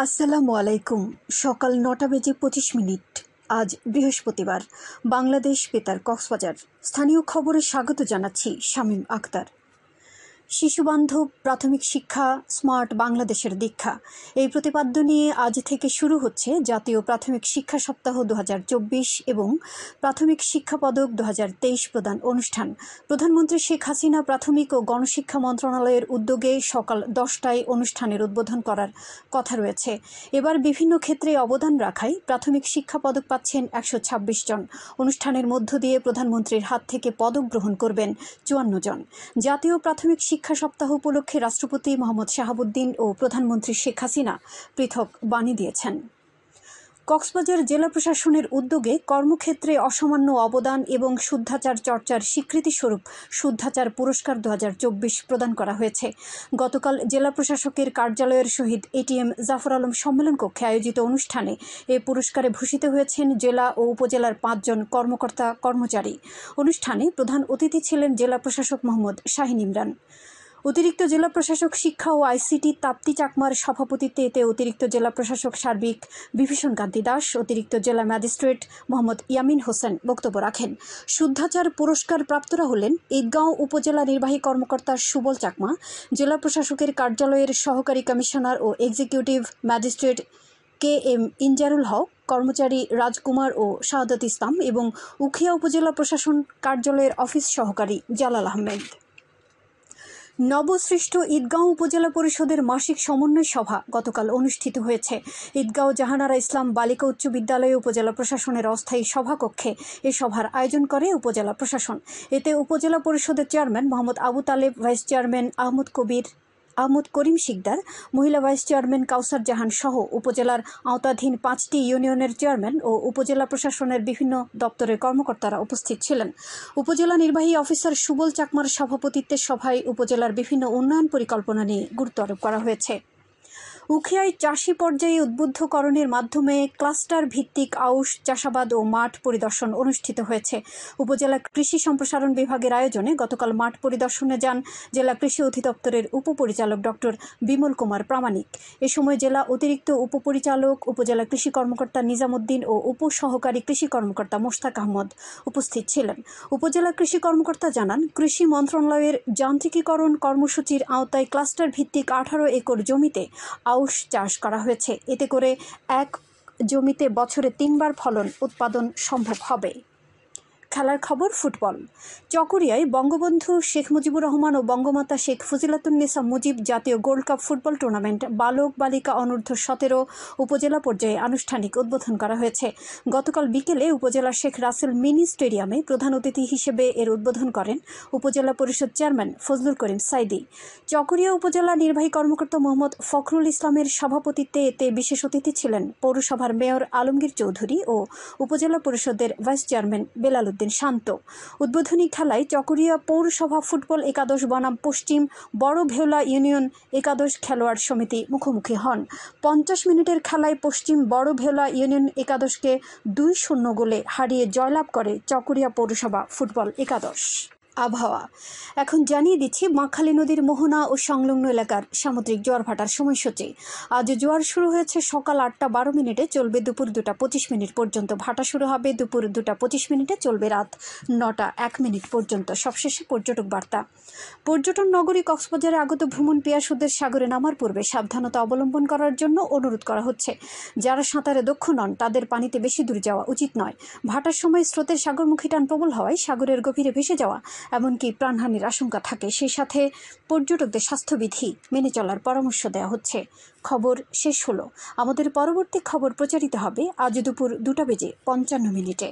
আসসালামু আলাইকুম। সকাল ৯টা বেজে ২৫ মিনিট। আজ বৃহস্পতিবার। বাংলাদেশ বেতার কক্সবাজার। স্থানীয় খবরে স্বাগত জানাচ্ছি শামীম আক্তার। শিশুবান্ধব প্রাথমিক শিক্ষা, স্মার্ট বাংলাদেশের দীক্ষা, এই প্রতিপাদ্য নিয়ে আজ থেকে শুরু হচ্ছে জাতীয় প্রাথমিক শিক্ষা সপ্তাহ ২০২৪ এবং প্রাথমিক শিক্ষা পদক ২০২৩ প্রদান অনুষ্ঠান। প্রধানমন্ত্রী শেখ হাসিনা প্রাথমিক ও গণশিক্ষা মন্ত্রণালয়ের উদ্যোগে সকাল ১০টায় অনুষ্ঠানের উদ্বোধন করার কথা রয়েছে। এবার বিভিন্ন ক্ষেত্রে অবদান রাখায় প্রাথমিক শিক্ষা পদক পাচ্ছেন ১২৬ জন। অনুষ্ঠানের মধ্য দিয়ে প্রধানমন্ত্রীর হাত থেকে পদক গ্রহণ করবেন ৫৪ জন। জাতীয় প্রাথমিক শিক্ষা সপ্তাহ উপলক্ষে রাষ্ট্রপতি মোহাম্মদ শাহাবুদ্দিন ও প্রধানমন্ত্রী শেখ হাসিনা পৃথক বাণী দিয়েছেন। কক্সবাজার জেলা প্রশাসনের উদ্যোগে কর্মক্ষেত্রে অসামান্য অবদান এবং শুদ্ধাচার চর্চার স্বীকৃতিস্বরূপ শুদ্ধাচার পুরস্কার ২০২৪ প্রদান করা হয়েছে। গতকাল জেলা প্রশাসকের কার্যালয়ের শহীদ এটিএম জাফর আলম সম্মেলন কক্ষে আয়োজিত অনুষ্ঠানে এ পুরস্কারে ভূষিত হয়েছেন জেলা ও উপজেলার ৫ জন কর্মকর্তা কর্মচারী। অনুষ্ঠানে প্রধান অতিথি ছিলেন জেলা প্রশাসক মোহাম্মদ শাহিন ইমরান। অতিরিক্ত জেলা প্রশাসক শিক্ষা ও আইসিটি তাপ্তি চাকমার সভাপতিত্বে এতে অতিরিক্ত জেলা প্রশাসক সার্বিক বিভীষণ কান্তি দাস, অতিরিক্ত জেলা ম্যাজিস্ট্রেট মোহাম্মদ ইয়ামিন হোসেন বক্তব্য রাখেন। শুদ্ধাচার পুরস্কার প্রাপ্তরা হলেন ঈদগাঁও উপজেলা নির্বাহী কর্মকর্তা সুবল চাকমা, জেলা প্রশাসকের কার্যালয়ের সহকারী কমিশনার ও এক্সিকিউটিভ ম্যাজিস্ট্রেট KM ইনজারুল হক, কর্মচারী রাজকুমার ও শাহাদাত ইসলাম এবং উখিয়া উপজেলা প্রশাসন কার্যালয়ের অফিস সহকারী জালাল আহমেদ। নবসৃষ্ট ঈদগাঁও উপজেলা পরিষদের মাসিক সমন্বয় সভা গতকাল অনুষ্ঠিত হয়েছে। ঈদগাঁও জাহানারা ইসলাম বালিকা উচ্চ বিদ্যালয়ে উপজেলা প্রশাসনের অস্থায়ী সভাকক্ষে এ সভার আয়োজন করে উপজেলা প্রশাসন। এতে উপজেলা পরিষদের chairman Mohammad Abu Taleb, vice chairman Ahmad Karim Sikdar, মহিলা ভাইস চেয়ারম্যান কাউসার জাহান সহ উপজেলার আওতাধীন ৫টি ইউনিয়নের চেয়ারম্যান ও উপজেলা প্রশাসনের বিভিন্ন দপ্তরের কর্মকর্তারা উপস্থিত ছিলেন। উপজেলা নির্বাহী অফিসার সুবল চাকমার সভাপতিত্বে সভায় উপজেলার বিভিন্ন উন্নয়ন পরিকল্পনা নিয়ে গুরুত্ব আরোপ করা হয়েছে। উখিয়ায় চাষি পর্যায়ে উদ্বুদ্ধকরণের মাধ্যমে ক্লাস্টার ভিত্তিক আউশ চাষাবাদ ও মাঠ পরিদর্শন অনুষ্ঠিত হয়েছে। উপজেলা কৃষি সম্প্রসারণ বিভাগের আয়োজনে গতকাল মাঠ পরিদর্শনে যান জেলা কৃষি অধিদপ্তরের উপপরিচালক ডক্টর বিমল কুমার প্রামাণিক। এ সময় জেলা অতিরিক্ত উপপরিচালক, উপজেলা কৃষি কর্মকর্তা নিজামুদ্দিন ও উপসহকারী কৃষি কর্মকর্তা মোশতাক আহমদ উপস্থিত ছিলেন। উপজেলা কৃষি কর্মকর্তা জানান, কৃষি মন্ত্রণালয়ের যান্ত্রিকীকরণ কর্মসূচির আওতায় ক্লাস্টার ভিত্তিক 18 একর জমিতে আউশ চাষ করা হয়েছে। এতে করে এক জমিতে বছরে 3 বার ফলন উৎপাদন সম্ভব হবে। খেলার খবর ফুটবল। চকরিয়ায় বঙ্গবন্ধু শেখ মুজিবুর রহমান ও বঙ্গমাতা শেখ ফজিলাতুন্নেসা মুজিব জাতীয় গোল্ড কাপ ফুটবল টুর্নামেন্ট বালক বালিকা অনূর্ধ্ব 17 উপজেলা পর্যায়ে আনুষ্ঠানিক উদ্বোধন করা হয়েছে। গতকাল বিকেলে উপজেলা শেখ রাসেল মিনি স্টেডিয়ামে প্রধান অতিথি হিসেবে এর উদ্বোধন করেন উপজেলা পরিষদ চেয়ারম্যান ফজলুল করিম সাইদি। চকরিয়া উপজেলা নির্বাহী কর্মকর্তা মোহাম্মদ ফখরুল ইসলামের সভাপতিত্বে এতে বিশেষ অতিথি ছিলেন পৌরসভার মেয়র আলমগীর চৌধুরী ও উপজেলা পরিষদের ভাইস চেয়ারম্যান বেলাল উদ্দিন শান্ত। উদ্বোধনী খেলায় চকরিয়া পৌরসভা ফুটবল একাদশ বনাম পশ্চিম বড় ভেওলা ইউনিয়ন একাদশ খেলোয়াড় সমিতি মুখোমুখি হন। 50 মিনিটের খেলায় পশ্চিম বড় ভেওলা ইউনিয়ন একাদশকে 2-0 গোলে হারিয়ে জয়লাভ করে চকরিয়া পৌরসভা ফুটবল একাদশ। আবহাওয়া এখন জানিয়ে দিচ্ছি মাখালী নদীর মোহনা ও সংলগ্ন এলাকার সামুদ্রিক জোয়ার ভাটার সময়সূচি। আজ জোয়ার শুরু হয়েছে সকাল 8টা 12 মিনিটে, চলবে দুপুর 2টা 25 মিনিট পর্যন্ত। ভাটা শুরু হবে দুপুর 2টা 25 মিনিটে, চলবে রাত 9টা 1 মিনিট পর্যন্ত। সবশেষে পর্যটক বার্তা। পর্যটন নগরী কক্সবাজারে আগত ভ্রমণ পিয়াসুদের সাগরে নামার পূর্বে সাবধানতা অবলম্বন করার জন্য অনুরোধ করা হচ্ছে। যারা সাঁতারে দক্ষ নন তাদের পানিতে বেশি দূর যাওয়া উচিত নয়। ভাটার সময় স্রোতের সাগরমুখী টান প্রবল হওয়ায় সাগরের গভীরে ভেসে যাওয়া এমনকি প্রাণহানির আশঙ্কা থাকে। সেই সাথে পর্যটকদের স্বাস্থ্যবিধি মেনে চলার পরামর্শ দেওয়া হচ্ছে। খবর শেষ হলো। আমাদের পরবর্তী খবর প্রচারিত হবে আজ দুপুর 2টা বেজে 55 মিনিটে।